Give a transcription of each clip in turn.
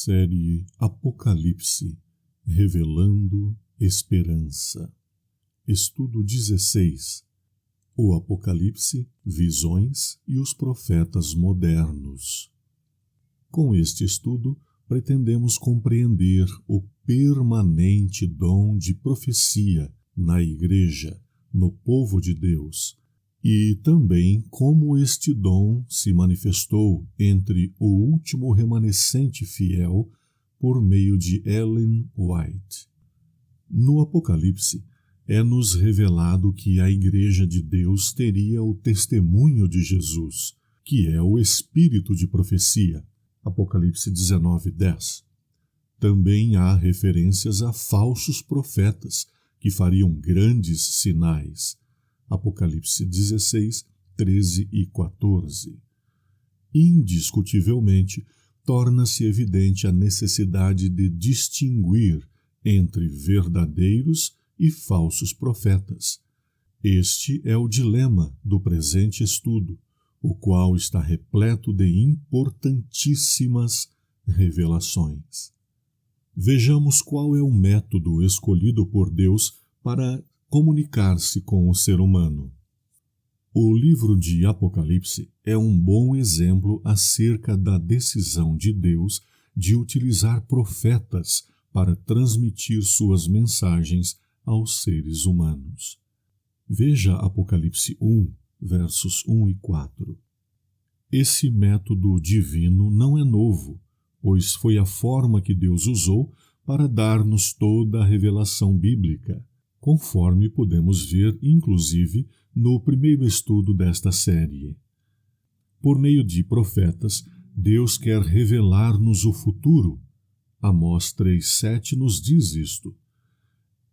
Série Apocalipse, Revelando Esperança. Estudo 16. O Apocalipse, Visões e os Profetas Modernos. Com este estudo, pretendemos compreender o permanente dom de profecia na Igreja, no povo de Deus, e também como este dom se manifestou entre o último remanescente fiel por meio de Ellen White. No Apocalipse, é-nos revelado que a Igreja de Deus teria o testemunho de Jesus, que é o espírito de profecia. Apocalipse 19:10. Também há referências a falsos profetas, que fariam grandes sinais. Apocalipse 16, 13 e 14. Indiscutivelmente, torna-se evidente a necessidade de distinguir entre verdadeiros e falsos profetas. Este é o dilema do presente estudo, o qual está repleto de importantíssimas revelações. Vejamos qual é o método escolhido por Deus para comunicar-se com o ser humano. O livro de Apocalipse é um bom exemplo acerca da decisão de Deus de utilizar profetas para transmitir suas mensagens aos seres humanos. Veja Apocalipse 1, versos 1 e 4. Esse método divino não é novo, pois foi a forma que Deus usou para dar-nos toda a revelação bíblica, conforme podemos ver, inclusive, no primeiro estudo desta série. Por meio de profetas, Deus quer revelar-nos o futuro. Amós 3:7 nos diz isto.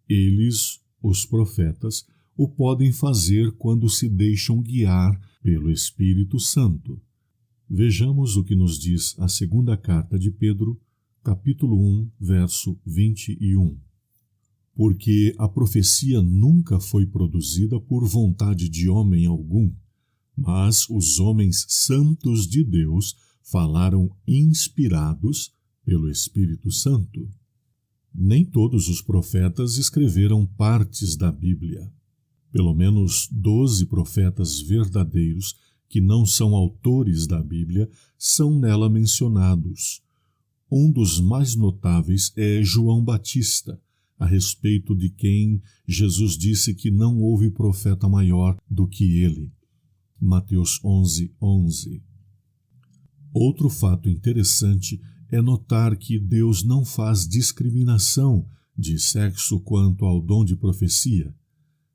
Eles, os profetas, o podem fazer quando se deixam guiar pelo Espírito Santo. Vejamos o que nos diz a segunda carta de Pedro, capítulo 1, verso 21. Porque a profecia nunca foi produzida por vontade de homem algum, mas os homens santos de Deus falaram inspirados pelo Espírito Santo. Nem todos os profetas escreveram partes da Bíblia. Pelo menos 12 profetas verdadeiros, que não são autores da Bíblia, são nela mencionados. Um dos mais notáveis é João Batista, a respeito de quem Jesus disse que não houve profeta maior do que ele. Mateus 11:11. Outro fato interessante é notar que Deus não faz discriminação de sexo quanto ao dom de profecia.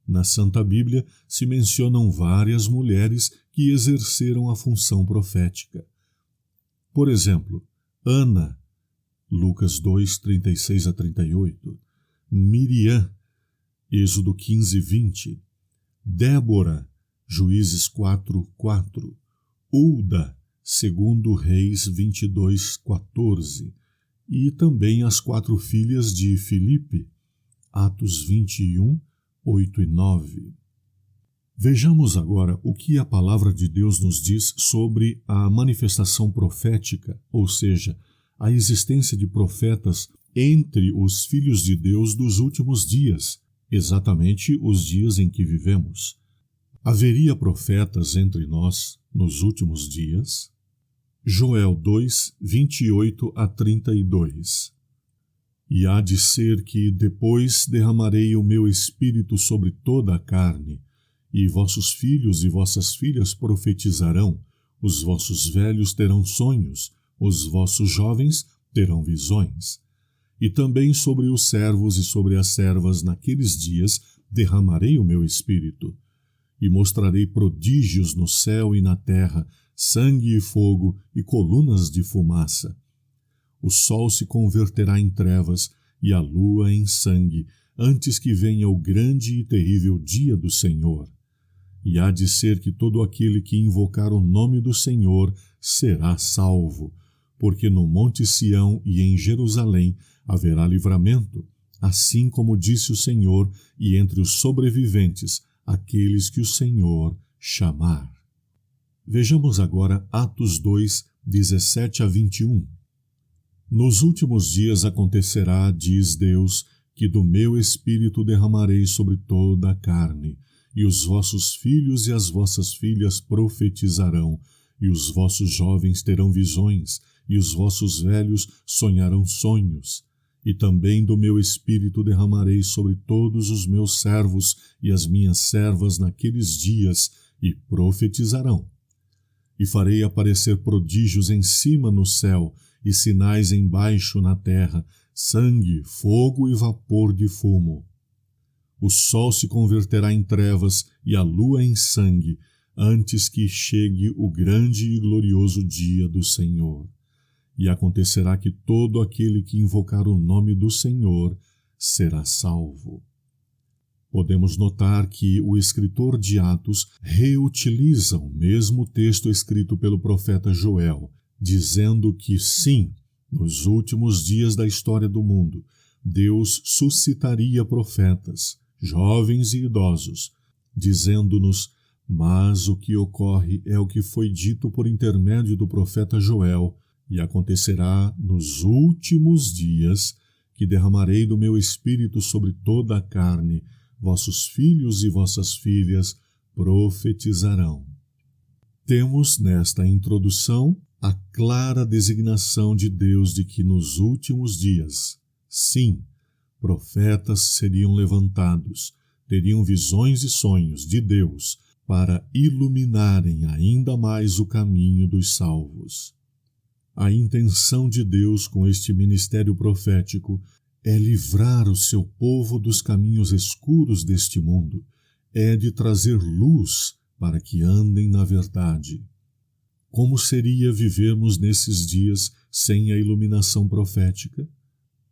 Na Santa Bíblia se mencionam várias mulheres que exerceram a função profética. Por exemplo, Ana, Lucas 2, 36 a 38, Miriam, Êxodo 15:20, Débora, Juízes 4:4, Hulda, 2 Reis 22:14, e também as 4 filhas de Filipe, Atos 21, 8 e 9. Vejamos agora o que a palavra de Deus nos diz sobre a manifestação profética, ou seja, a existência de profetas entre os filhos de Deus dos últimos dias, exatamente os dias em que vivemos. Haveria profetas entre nós nos últimos dias? Joel 2, 28 a 32. E há de ser que depois derramarei o meu espírito sobre toda a carne, e vossos filhos e vossas filhas profetizarão, os vossos velhos terão sonhos, os vossos jovens terão visões. E também sobre os servos e sobre as servas naqueles dias derramarei o meu espírito, e mostrarei prodígios no céu e na terra, sangue e fogo e colunas de fumaça. O sol se converterá em trevas e a lua em sangue, antes que venha o grande e terrível dia do Senhor. E há de ser que todo aquele que invocar o nome do Senhor será salvo, porque no Monte Sião e em Jerusalém haverá livramento, assim como disse o Senhor, e entre os sobreviventes, aqueles que o Senhor chamar. Vejamos agora Atos 2, 17 a 21. Nos últimos dias acontecerá, diz Deus, que do meu Espírito derramarei sobre toda a carne, e os vossos filhos e as vossas filhas profetizarão, e os vossos jovens terão visões, e os vossos velhos sonharão sonhos. E também do meu Espírito derramarei sobre todos os meus servos e as minhas servas naqueles dias, e profetizarão. E farei aparecer prodígios em cima no céu, e sinais embaixo na terra, sangue, fogo e vapor de fumo. O sol se converterá em trevas e a lua em sangue, antes que chegue o grande e glorioso dia do Senhor. E acontecerá que todo aquele que invocar o nome do Senhor será salvo. Podemos notar que o escritor de Atos reutiliza o mesmo texto escrito pelo profeta Joel, dizendo que sim, nos últimos dias da história do mundo, Deus suscitaria profetas, jovens e idosos, dizendo-nos: mas o que ocorre é o que foi dito por intermédio do profeta Joel, e acontecerá nos últimos dias que derramarei do meu espírito sobre toda a carne, vossos filhos e vossas filhas profetizarão. Temos nesta introdução a clara designação de Deus de que nos últimos dias, sim, profetas seriam levantados, teriam visões e sonhos de Deus para iluminarem ainda mais o caminho dos salvos. A intenção de Deus com este ministério profético é livrar o seu povo dos caminhos escuros deste mundo, é de trazer luz para que andem na verdade. Como seria vivermos nesses dias sem a iluminação profética?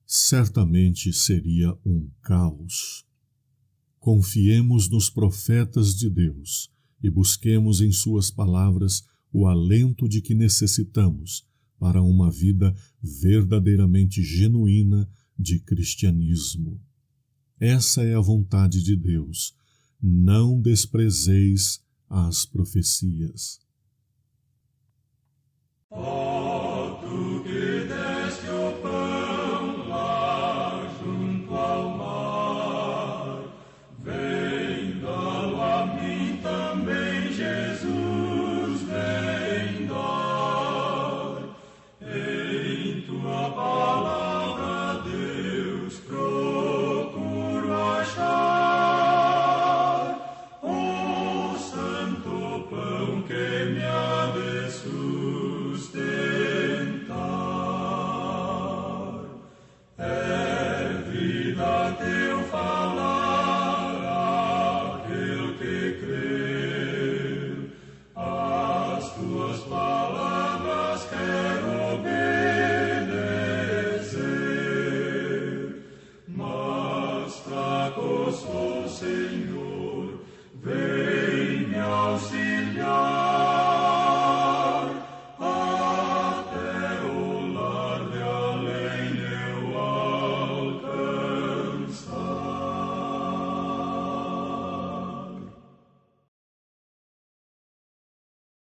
Certamente seria um caos. Confiemos nos profetas de Deus e busquemos em suas palavras o alento de que necessitamos para uma vida verdadeiramente genuína de cristianismo. Essa é a vontade de Deus. Não desprezeis as profecias.